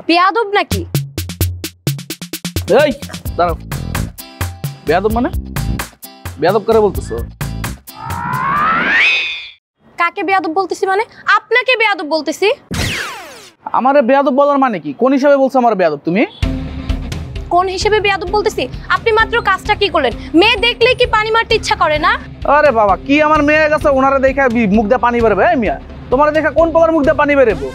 বেয়াদব নাকি? এই দাঁড়াও, বেয়াদব মানে? বেয়াদব করে বলতেছো? কাকে বেয়াদব বলতেছি মানে? আপনাকে বেয়াদব বলতেছি। আমারে বেয়াদব বলার মানে কি? কোন হিসাবে বলছো আমার বেয়াদব তুমি? কোন হিসেবে বেয়াদব বলতেছি? আপনি মাত্র কাজটা কি করলেন? মেয়ে দেখলেই কি পানি মারতে ইচ্ছা করে না? আরে বাবা, কি আমার মেয়ে গেছে ওনারে দেখা মুখ দিয়ে পানি বেরোবে? এই মিয়া, তোমার দেখা কোন প্রকার মুখ দিয়ে পানি বেরোবো?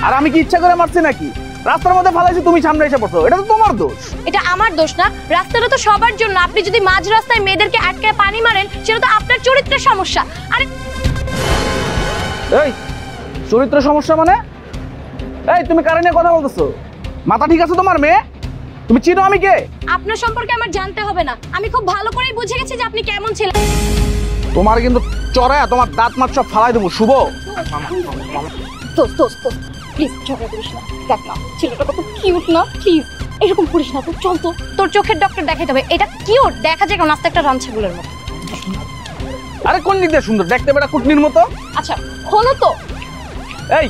আর আমি কি ইচ্ছা করে মারছি নাকি? রাস্তার মধ্যে ফালাইছি, তুমি সামনে এসে পড়ছো, এটা তো তোমার দোষ। এটা আমার দোষ না, রাস্তাটা তো সবার জন্য। আপনি যদি মাঝ রাস্তায় মেয়েদেরকে আটকে পানি মারেন, সেটা তো আপনার চরিত্রের সমস্যা। আরে এই চরিত্র সমস্যা মানে? এই তুমি কারে নিয়ে কথা বলতেছো? মাথা ঠিক আছে তোমার? মেয়ে তুমি চিনো আমি কে? আপনার সম্পর্কে আমার জানতে হবে না, আমি খুব ভালো করেই বুঝে গেছি যে আপনি কেমন ছিলেন। তোমার কিন্তু চড়ায় তোমার দাঁত মাছ সব ফালাই দেবো। শুভ প্লিজ ঝগড়া করিস না। দেখ না ছেলেটা কত কিউট না, প্লিজ এরকম করিস না তো। চল তো, তোর চোখের ডক্টর দেখাইতে হবে। এটা কিউট, দেখা যায় কেমন আস্তে একটা রামছাগলের মতো। আরে কোন দিক দিয়ে সুন্দর দেখতে? বেটা কুটনির মতো। আচ্ছা হলো তো, এই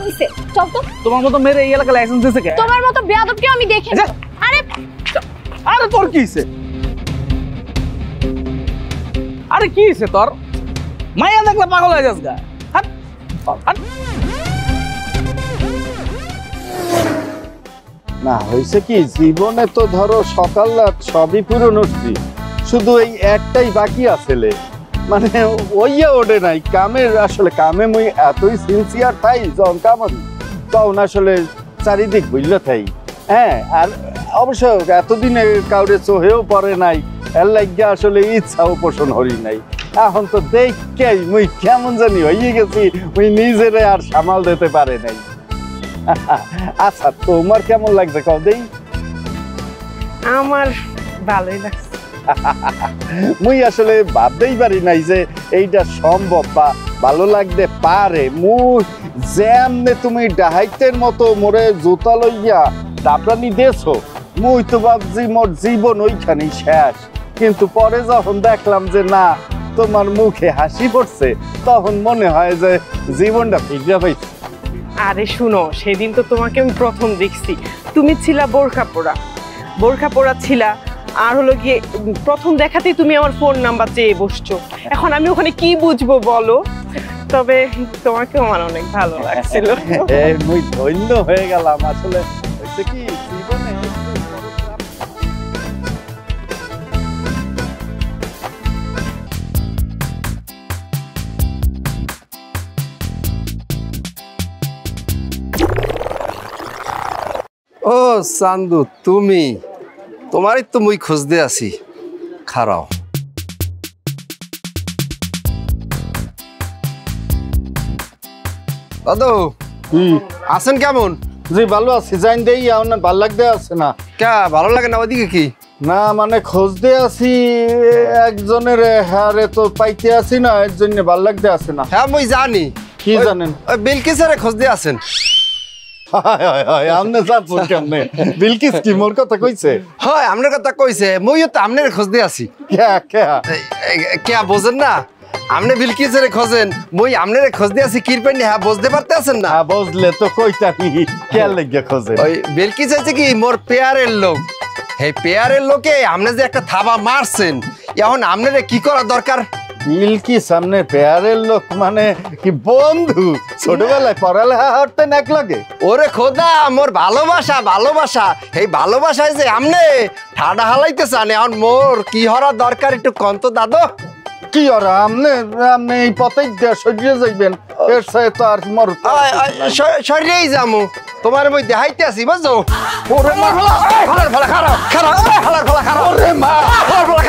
চল তো। তোমার মতো মেরে এই এলাকায় লাইসেন্স দিয়েছে কে? তোমার মতো বেয়াদবকে আমি দেখি। আরে আরে তোর কি হইছে? আরে কি হইছে তোর? মাইয়া দেখলে পাগল হয়ে যাস গা। হাট হাট। না হয়েছে কি, জীবনে তো ধরো সকাল রাত সবই পূরণ হচ্ছি, শুধু এই একটাই বাকি আছে। মানে ওইয়া ওঠে নাই কামের। আসলে কামে মুই এতই সিনসিয়ার থাই যখন কামড়ি, তখন আসলে চারিদিক বুঝলে থাই। হ্যাঁ, আর অবশ্য এতদিনে কাউরে চোহেও পড়ে নাই, এর লাগিয়া আসলে ইচ্ছাও পোষণ হরি নাই। এখন তো দেখে মুই কেমন জানি হয়ে গেছি, মুই নিজেরে আর সামাল দিতে পারে নাই। আচ্ছা তোমার কেমন লাগছে কও দেই? আমার ভালোই লাগছে। মুই আসলে ভাবতেই পারি নাই যে এইটা সম্ভব বা ভালো লাগতে পারে। মুই যেমনে তুমি ডাহাইতের মতো মোরে জুতা লইয়া দাবরানি দেছো, মুই তো ভাবছি মোর জীবন ওইখানেই শেষ। কিন্তু পরে যখন দেখলাম যে না, তোমার মুখে হাসি পড়ছে, তখন মনে হয় যে জীবনটা ফিরে পাইছে। আরে শুনো, সেদিন তো তোমাকে আমি প্রথম দেখছি, তুমি ছিলা বোরখা পরা ছিলা। আর হলো গিয়ে প্রথম দেখাতেই তুমি আমার ফোন নাম্বার চেয়ে বসছো। এখন আমি ওখানে কি বুঝবো বলো? তবে তোমাকে আমার অনেক ভালো লাগছিল। মুই ধন্য হয়ে গেলাম। আসলে হচ্ছে কি, জীবনে ও চান্দু, তুমি? তোমারই তো মুই খুঁজতে আছি। খারাও। দাদু আছেন কেমন? জি ভালো আছি। জান দেই আপনার ভালো লাগতে আছে না? কে ভালো লাগে না? ওদিকে কি না মানে খুঁজতে আছি একজনের, হারে তো পাইতে আছি না, এর জন্য ভালো লাগতে আছে না। হ্যাঁ মুই জানি। কি জানেন? ওই বিলকিসের খুঁজতে আছেন। বিলকিস কি মোর কথা কইছে? হয় আপনার কথা কইছে, মুইও তো আপনার খুঁজতে আছি। কে বোঝেন না? আপনি বিলকিসের খোঁজেন, মুই আপনার খুঁজতে আছি। কিরপেন্ডি হ্যাঁ বুঝতে পারতেছেন না? বুঝলে তো কইতানি কে লাগিয়া খোঁজে। ওই বিলকিস হচ্ছে কি মোর পেয়ারের লোক। এই পেয়ারের লোকে আপনি যে একটা থাবা মারছেন, এখন আপনার কি করা দরকার? বিলকিস সামনে পেয়ারের লোক মানে কি বন্ধু? ছোটবেলায় পড়ালেখা করতেন এক লগে? ওরে খোদা, মোর ভালোবাসা এই ভালোবাসায় যে আমনে ঠাডা হালাইতে চান, এখন মোর কি হরা দরকার একটু কন্ত দাদু। কি ওরা আপনি এই পথে সরিয়ে যাইবেন? এর সাথে তো আর মোর সরিয়েই যামু, তোমার মই দেখাইতে আছি বুঝছো? ওরে মা, খারাপ খারাপ খারাপ খারাপ খারাপ খারাপ